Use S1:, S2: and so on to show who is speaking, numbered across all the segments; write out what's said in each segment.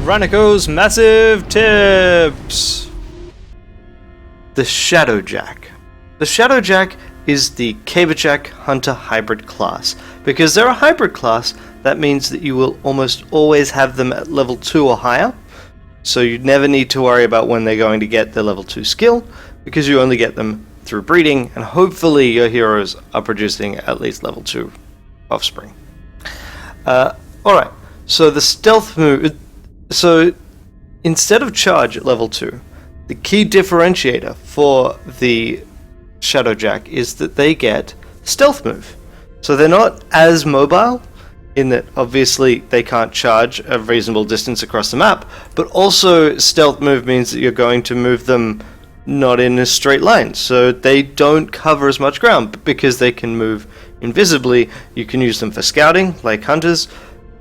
S1: Ranneko's massive tips! The Shadowjack. The Shadowjack is the Caberjack Hunter hybrid class. Because they're a hybrid class, that means that you will almost always have them at level 2 or higher. So you never need to worry about when they're going to get their level 2 skill, because you only get them through breeding, and hopefully your heroes are producing at least level 2 offspring. Alright, so the stealth move... So, instead of charge at level 2, the key differentiator for the Shadowjack is that they get stealth move. So they're not as mobile, in that obviously they can't charge a reasonable distance across the map, but also stealth move means that you're going to move them not in a straight line, so they don't cover as much ground. But because they can move invisibly, you can use them for scouting, like hunters,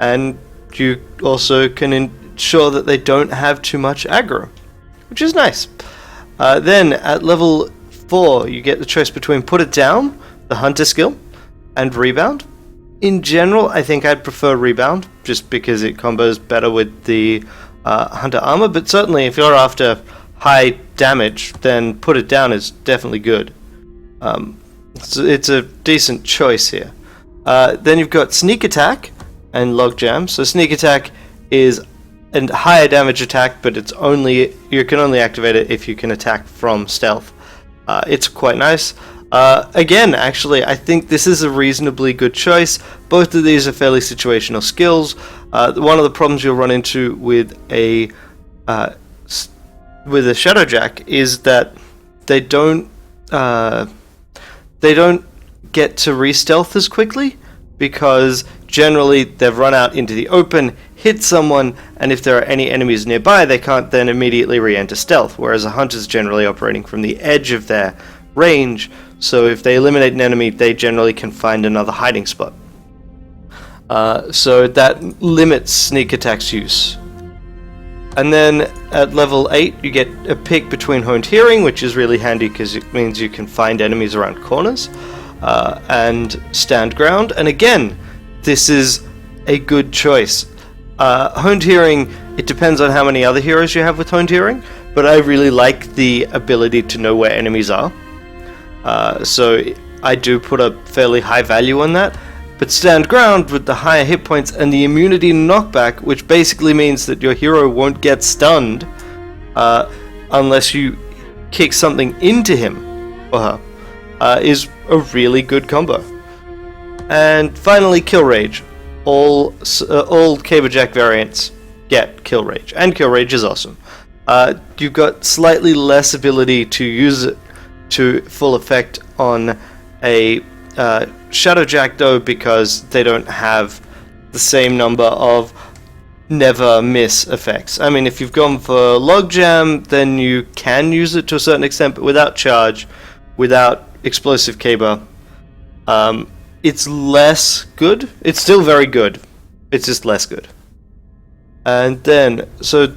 S1: and you also can ensure that they don't have too much aggro, which is nice. Then at level 4 you get the choice between Put It Down, the hunter skill, and Rebound. In general, I think I'd prefer Rebound, just because it combos better with the hunter armor, but certainly if you're after high damage, then Put It Down is definitely good. It's a decent choice here. Then you've got Sneak Attack and Logjam. So Sneak Attack is a higher damage attack, but you can only activate it if you can attack from stealth. It's quite nice. Again, actually, I think this is a reasonably good choice. Both of these are fairly situational skills. One of the problems you'll run into with a Shadowjack is that they don't get to re-stealth as quickly, because generally they've run out into the open, hit someone, and if there are any enemies nearby, they can't then immediately re-enter stealth, whereas a hunter's generally operating from the edge of their range, so if they eliminate an enemy, they generally can find another hiding spot. So that limits Sneak Attack's use. And then at level 8 you get a pick between Honed Hearing, which is really handy because it means you can find enemies around corners, and Stand Ground. And again, this is a good choice. Honed Hearing, it depends on how many other heroes you have with Honed Hearing, but I really like the ability to know where enemies are. So I do put a fairly high value on that. But Stand Ground, with the higher hit points and the immunity knockback, which basically means that your hero won't get stunned unless you kick something into him or her, is a really good combo. And finally, Kill Rage. All Caberjack variants get Kill Rage, and Kill Rage is awesome. You've got slightly less ability to use it to full effect on a Shadowjack though, because they don't have the same number of never miss effects. I mean, if you've gone for Logjam, then you can use it to a certain extent, but without charge, without explosive Caber, it's less good. It's still very good, it's just less good. And then, so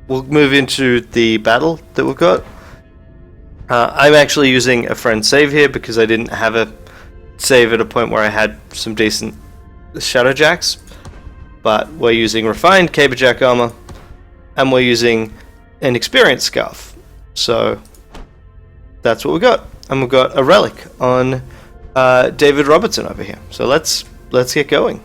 S1: we'll move into the battle that we've got. I'm actually using a friend save here because I didn't have a save at a point where I had some decent Shadowjacks, but we're using refined Caberjack armor, and we're using an experience scarf. So that's what we got, and we've got a relic on David Robertson over here. So let's get going.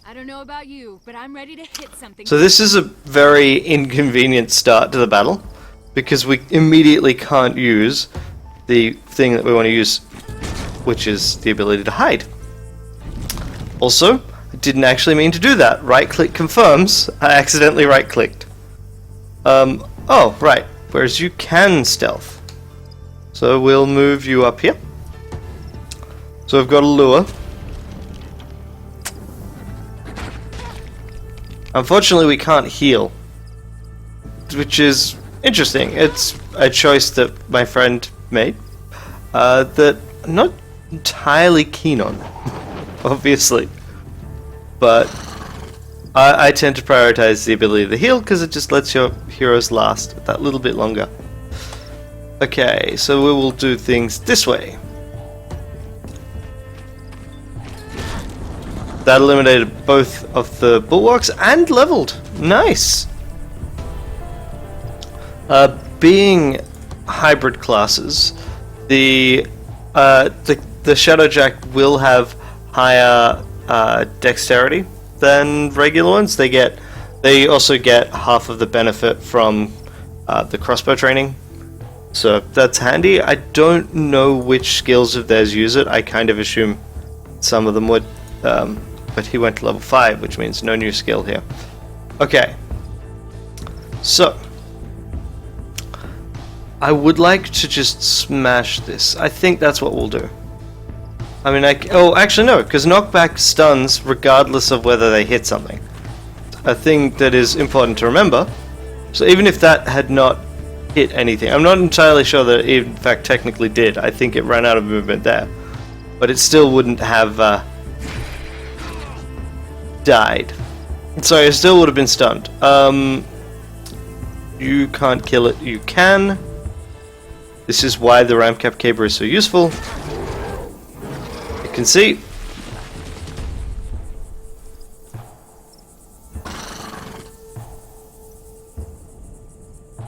S2: I don't know about you, but I'm ready to hit something.
S1: So this is a very inconvenient start to the battle, because we immediately can't use the thing that we want to use, which is the ability to hide. Also, I didn't actually mean to do that. Right click confirms I accidentally right clicked. Oh, right. Whereas you can stealth. So we'll move you up here. So we've got a lure. Unfortunately, we can't heal, which is interesting. It's a choice that my friend made that I'm not entirely keen on, obviously. But I tend to prioritize the ability to heal because it just lets your heroes last that little bit longer. Okay, so we will do things this way. That eliminated both of the bulwarks and leveled. Nice. Being hybrid classes, the Shadowjack will have higher dexterity than regular ones. They also get half of the benefit from the crossbow training, so that's handy. I don't know which skills of theirs use it. I kind of assume some of them would, but he went to level 5, which means no new skill here. Okay, so I would like to just smash this. I think that's what we'll do. I mean, oh, actually no, because knockback stuns regardless of whether they hit something. A thing that is important to remember. So even if that had not hit anything, I'm not entirely sure that it in fact technically did. I think it ran out of movement there. But it still wouldn't have died. Sorry, it still would have been stunned. You can't kill it, you can. This is why the Ramcap Caber is so useful. You can see.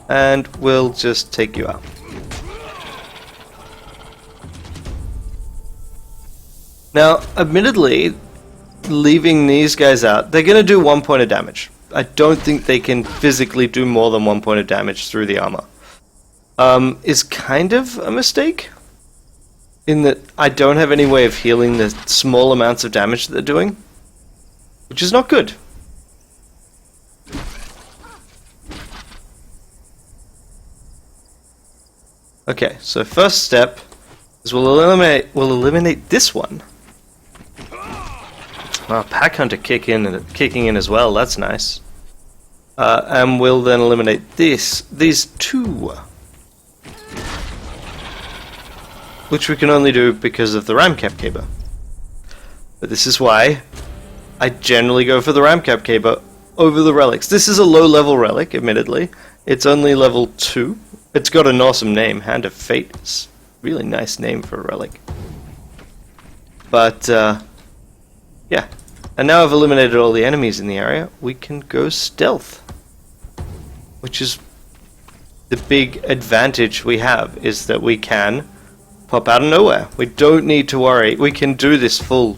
S1: And we'll just take you out. Now, admittedly, leaving these guys out, they're going to do 1 point of damage. I don't think they can physically do more than 1 point of damage through the armor. Is kind of a mistake, in that I don't have any way of healing the small amounts of damage that they're doing, which is not good. Okay, so first step is we'll eliminate this one. Pack Hunter kicking in as well. That's nice. And we'll then eliminate these two, which we can only do because of the Ramcap Caber. But this is why I generally go for the Ramcap Caber over the relics. This is a low-level relic, admittedly. It's only level 2. It's got an awesome name, Hand of Fate. It's a really nice name for a relic. But, yeah. And now I've eliminated all the enemies in the area, we can go stealth. Which is the big advantage we have, is that we can pop out of nowhere. We don't need to worry. We can do this full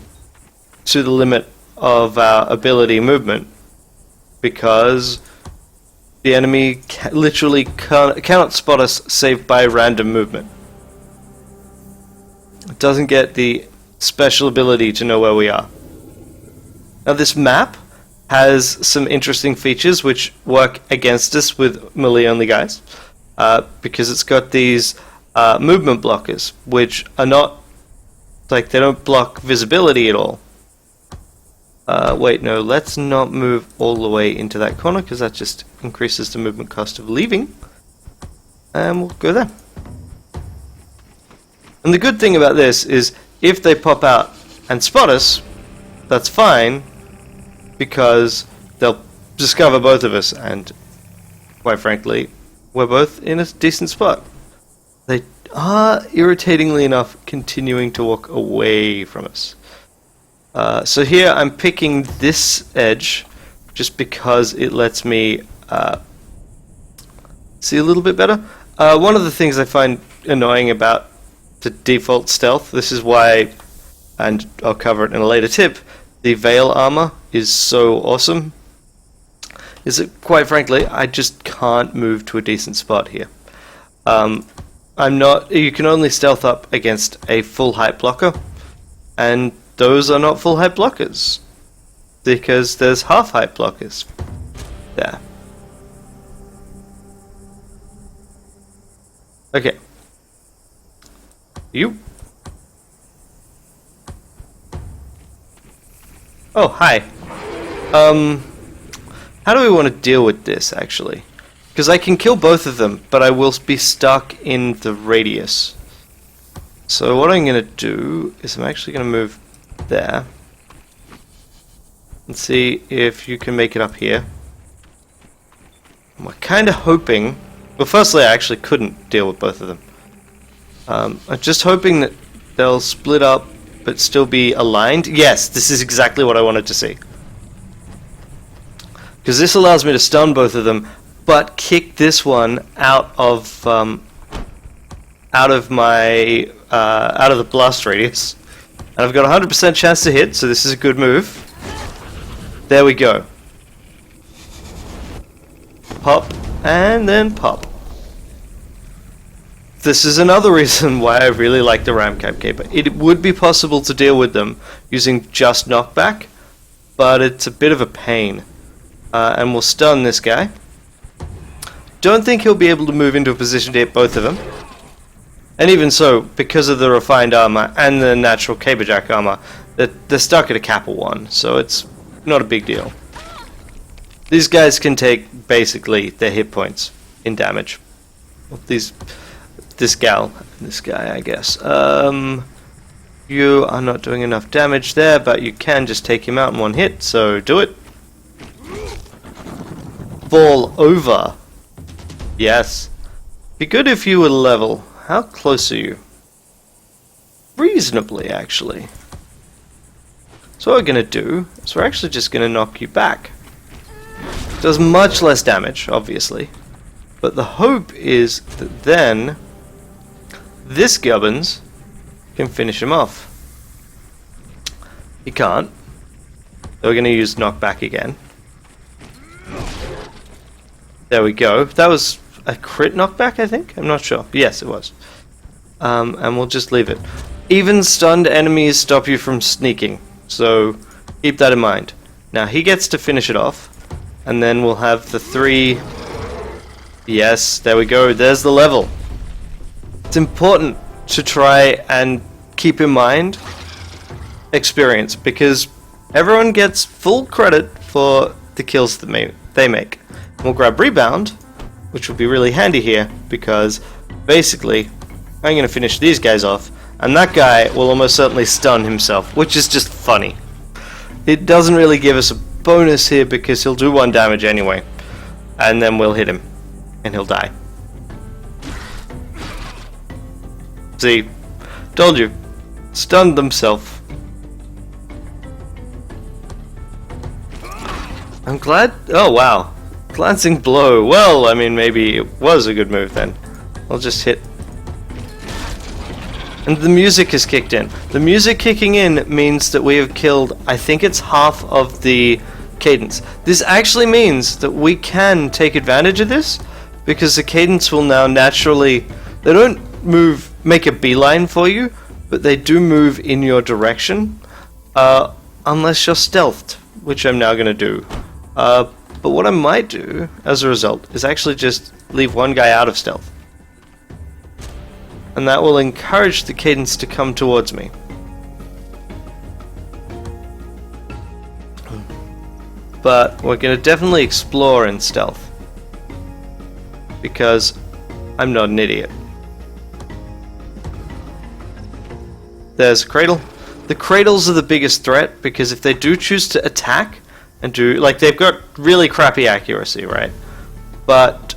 S1: to the limit of our ability movement, because the enemy literally cannot spot us save by random movement. It doesn't get the special ability to know where we are. Now this map has some interesting features which work against us with melee-only guys, because it's got these movement blockers, which are not, like, they don't block visibility at all. Wait, no, let's not move all the way into that corner, because that just increases the movement cost of leaving. And we'll go there. And the good thing about this is, if they pop out and spot us, that's fine, because they'll discover both of us, and quite frankly, we're both in a decent spot. They are, irritatingly enough, continuing to walk away from us. So here I'm picking this edge just because it lets me see a little bit better. One of the things I find annoying about the default stealth, this is why, and I'll cover it in a later tip, the Veil armor is so awesome, is that, quite frankly, I just can't move to a decent spot here. You can only stealth up against a full height blocker, and those are not full height blockers, because there's half height blockers there. Okay. You. Oh, hi. How do we want to deal with this, actually? Because I can kill both of them, but I will be stuck in the radius. So what I'm going to do is I'm actually going to move there and see if you can make it up here. And we're kind of hoping... Well, firstly, I actually couldn't deal with both of them. I'm just hoping that they'll split up but still be aligned. Yes, this is exactly what I wanted to see. Because this allows me to stun both of them, but kick this one out of my out of the blast radius. And I've got a 100% chance to hit, so this is a good move. There we go. Pop, and then pop. This is another reason why I really like the Ramcab Caper. It would be possible to deal with them using just knockback, but it's a bit of a pain. And we'll stun this guy. Don't think he'll be able to move into a position to hit both of them. And even so, because of the refined armor and the natural Caberjack armor, they're stuck at a Kappa 1, so it's not a big deal. These guys can take basically their hit points in damage. This guy, I guess. You are not doing enough damage there, but you can just take him out in one hit, so do it. Fall over. Yes. Be good if you were level. How close are you? Reasonably, actually. So what we're going to do is we're actually just going to knock you back. Does much less damage, obviously. But the hope is that then this Gubbins can finish him off. He can't. So we're going to use knockback again. There we go. That was a crit knockback, I think? I'm not sure. Yes, it was. And we'll just leave it. Even stunned enemies stop you from sneaking. So keep that in mind. Now he gets to finish it off. And then we'll have the 3... Yes, there we go. There's the level. It's important to try and keep in mind experience, because everyone gets full credit for the kills that they make. We'll grab rebound, which will be really handy here, because basically I'm going to finish these guys off, and that guy will almost certainly stun himself, which is just funny. It doesn't really give us a bonus here because he'll do 1 damage anyway, and then we'll hit him and he'll die. See, told you, stunned himself. I'm glad. Oh wow, glancing blow. Well, I mean, maybe it was a good move then. I'll just hit. And the music has kicked in. The music kicking in means that we have killed, I think it's half of the cadence. This actually means that we can take advantage of this, because the cadence will now naturally, they don't make a beeline for you, but they do move in your direction, unless you're stealthed, which I'm now going to do. But what I might do, as a result, is actually just leave one guy out of stealth. And that will encourage the cadence to come towards me. But we're going to definitely explore in stealth, because I'm not an idiot. There's a cradle. The cradles are the biggest threat, because if they do choose to attack and do, like, they've got really crappy accuracy, right? But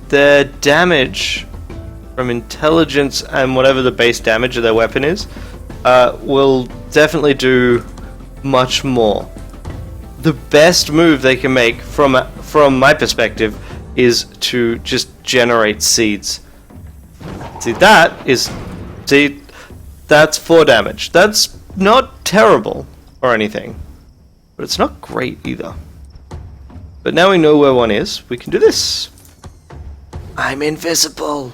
S1: their damage from intelligence and whatever the base damage of their weapon is will definitely do much more. The best move they can make from my perspective is to just generate seeds. See, that's 4 damage. That's not terrible or anything, but it's not great either. But now we know where one is, we can do this. I'm invisible.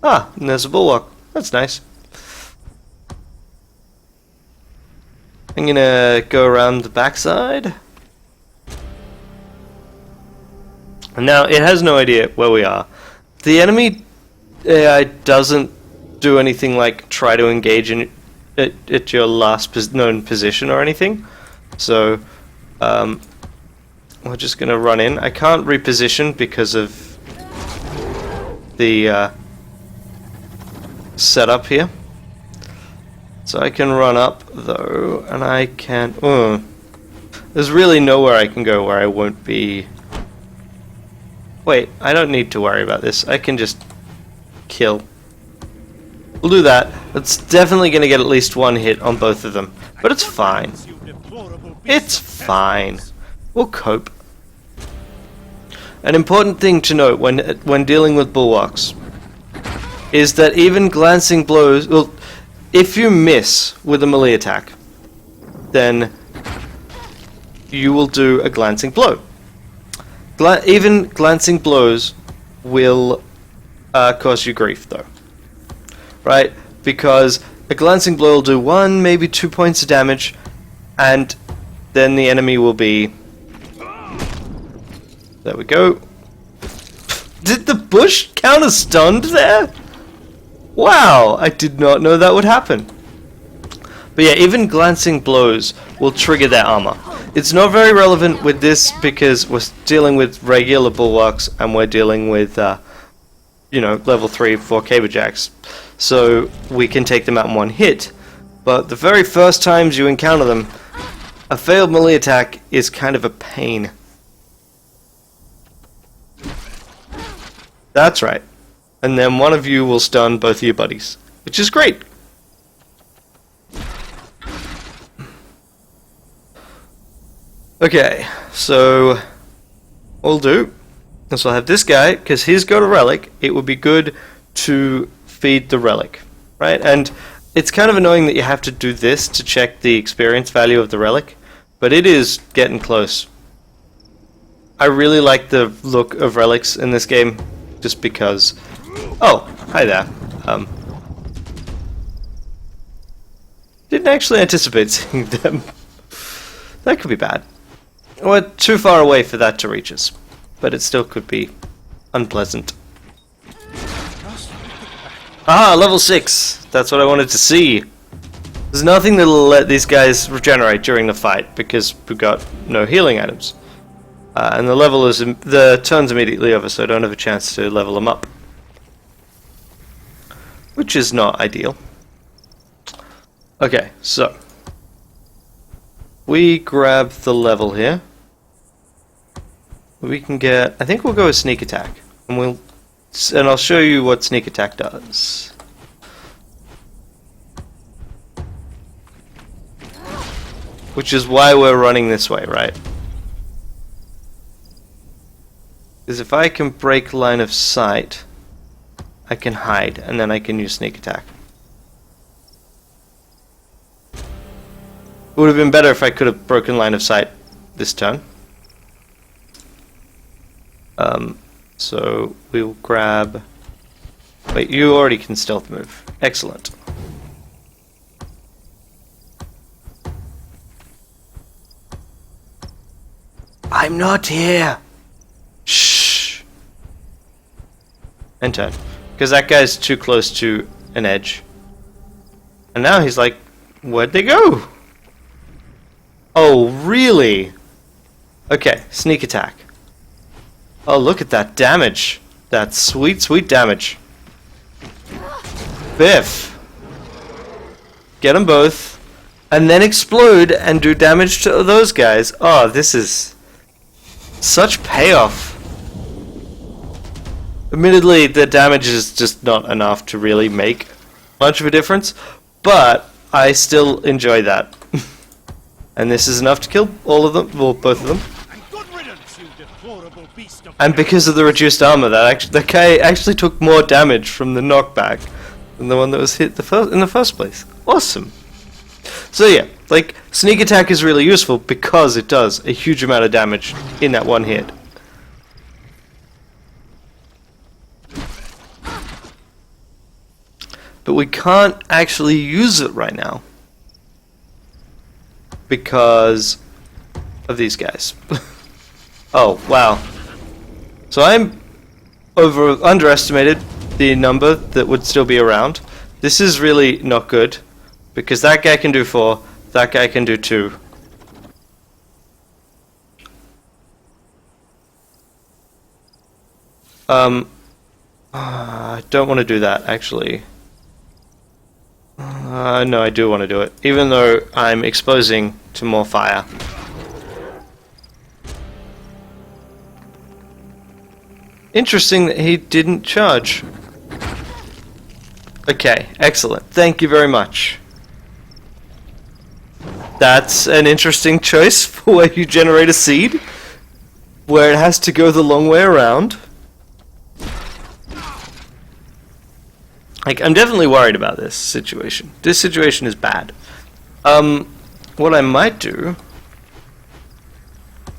S1: Ah, and there's a bulwark. That's nice. I'm gonna go around the backside. And now it has no idea where we are. The enemy AI doesn't do anything like try to engage in at your last known position or anything. So we're just gonna run in. I can't reposition because of the setup here. So I can run up though, and I can. There's really nowhere I can go where I won't be. Wait, I don't need to worry about this. I can just kill. We'll do that. It's definitely going to get at least one hit on both of them. But it's fine. It's fine. We'll cope. An important thing to note when dealing with bulwarks is that even glancing blows... Well, if you miss with a melee attack, then you will do a glancing blow. Even glancing blows will cause you grief, though. Right? Because a glancing blow will do 1, maybe 2 points of damage, and then the enemy will be... There we go. Did the bush count as stunned there? Wow, I did not know that would happen. But yeah, even glancing blows will trigger their armor. It's not very relevant with this because we're dealing with regular bulwarks and we're dealing with, you know, level 3 for Caberjacks. So we can take them out in one hit. But the very first times you encounter them, a failed melee attack is kind of a pain. That's right. And then one of you will stun both of your buddies, which is great. Okay, so what we'll do is we'll have this guy, because he's got a relic. It would be good to feed the relic, right? And it's kind of annoying that you have to do this to check the experience value of the relic, but it is getting close. I really like the look of relics in this game, just because... Oh, hi there. Didn't actually anticipate seeing them. That could be bad. We're too far away for that to reach us, but it still could be unpleasant. Ah, level 6! That's what I wanted to see. There's nothing that'll let these guys regenerate during the fight, because we've got no healing items. And the turn's immediately over, so I don't have a chance to level them up. Which is not ideal. Okay, so we grab the level here. We can get... I think we'll go with sneak attack. And I'll show you what sneak attack does. Which is why we're running this way, right? Because if I can break line of sight, I can hide, and then I can use sneak attack. It would have been better if I could have broken line of sight this turn. So we'll grab... Wait, you already can stealth move. Excellent. I'm not here! Shh! And turn. Because that guy's too close to an edge. And now he's like, where'd they go? Oh, really? Okay, sneak attack. Oh, look at that damage. That sweet, sweet damage. Biff. Get them both. And then explode and do damage to those guys. Oh, this is such payoff. Admittedly, the damage is just not enough to really make much of a difference, but I still enjoy that. And this is enough to kill all of them, well, both of them. And because of the reduced armor, that guy actually took more damage from the knockback than the one that was hit in the first place. Awesome. So yeah, like, sneak attack is really useful because it does a huge amount of damage in that one hit. But we can't actually use it right now because of these guys. Oh, wow. So I'm underestimated the number that would still be around. This is really not good because that guy can do 4, that guy can do 2. I don't want to do that actually. No, I do want to do it, even though I'm exposing to more fire. Interesting that he didn't charge. Okay, excellent. Thank you very much. That's an interesting choice for where you generate a seed, where it has to go the long way around. Like, I'm definitely worried about this situation. This situation is bad. What I might do...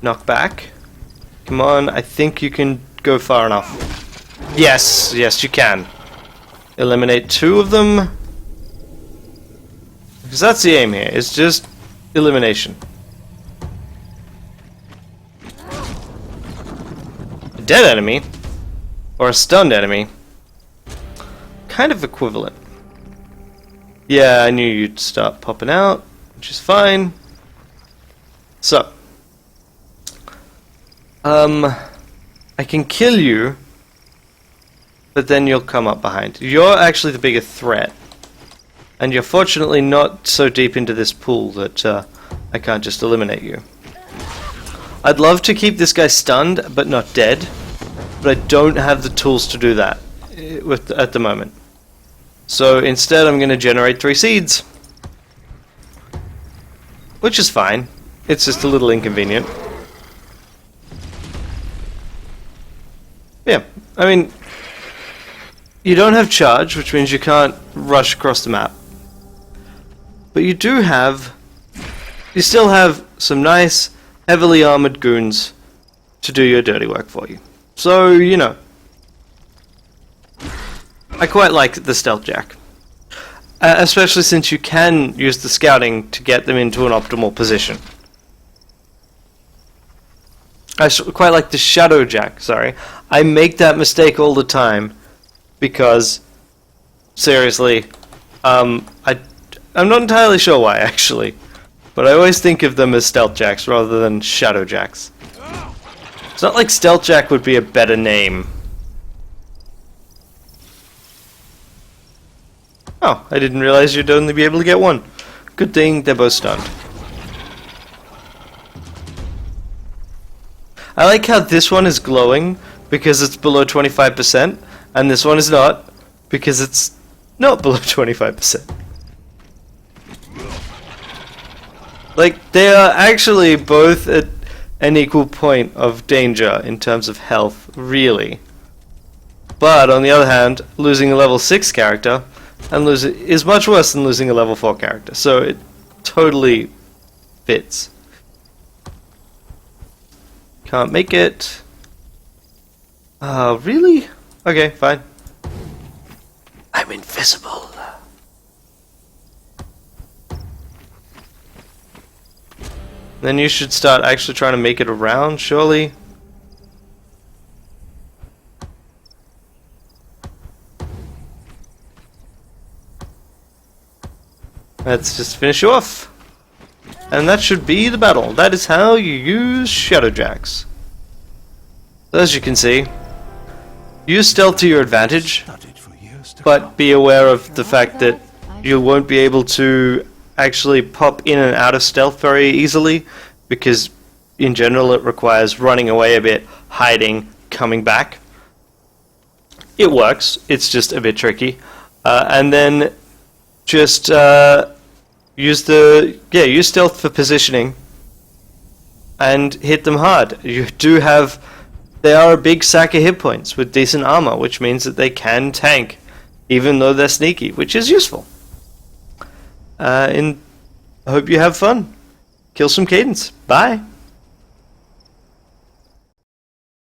S1: Knock back. Come on, I think you can go far enough. Yes, yes you can. Eliminate 2 of them. Because that's the aim here, it's just elimination. A dead enemy, or a stunned enemy, kind of equivalent. Yeah, I knew you'd start popping out, which is fine. So, I can kill you, but then you'll come up behind. You're actually the bigger threat. And you're fortunately not so deep into this pool that I can't just eliminate you. I'd love to keep this guy stunned, but not dead. But I don't have the tools to do that at the moment. So instead I'm going to generate 3 seeds. Which is fine. It's just a little inconvenient. Yeah, I mean... You don't have charge, which means you can't rush across the map. But you do have... You still have some nice, heavily armored goons to do your dirty work for you. So, you know. I quite like the Stealthjack. Especially since you can use the scouting to get them into an optimal position. I quite like the Shadowjack, sorry. I make that mistake all the time. Because, seriously, I'm not entirely sure why, actually. But I always think of them as Stealthjacks rather than Shadowjacks. It's not like Stealthjack would be a better name. Oh, I didn't realize you'd only be able to get one. Good thing they're both stunned. I like how this one is glowing because it's below 25%. And this one is not, because it's not below 25%. Like, they are actually both at an equal point of danger in terms of health, really. But, on the other hand, losing a level 6 character is much worse than losing a level 4 character. So, it totally fits. Can't make it. Really? Okay, fine. I'm invisible. Then you should start actually trying to make it around, surely. Let's just finish you off. And that should be the battle. That is how you use Shadowjacks. So as you can see, use stealth to your advantage, but be aware of the fact that you won't be able to actually pop in and out of stealth very easily, because in general it requires running away a bit, hiding, coming back. It works, it's just a bit tricky. And then just use stealth for positioning and hit them hard. They are a big sack of hit points with decent armor, which means that they can tank, even though they're sneaky, which is useful. I hope you have fun. Kill some cadence. Bye.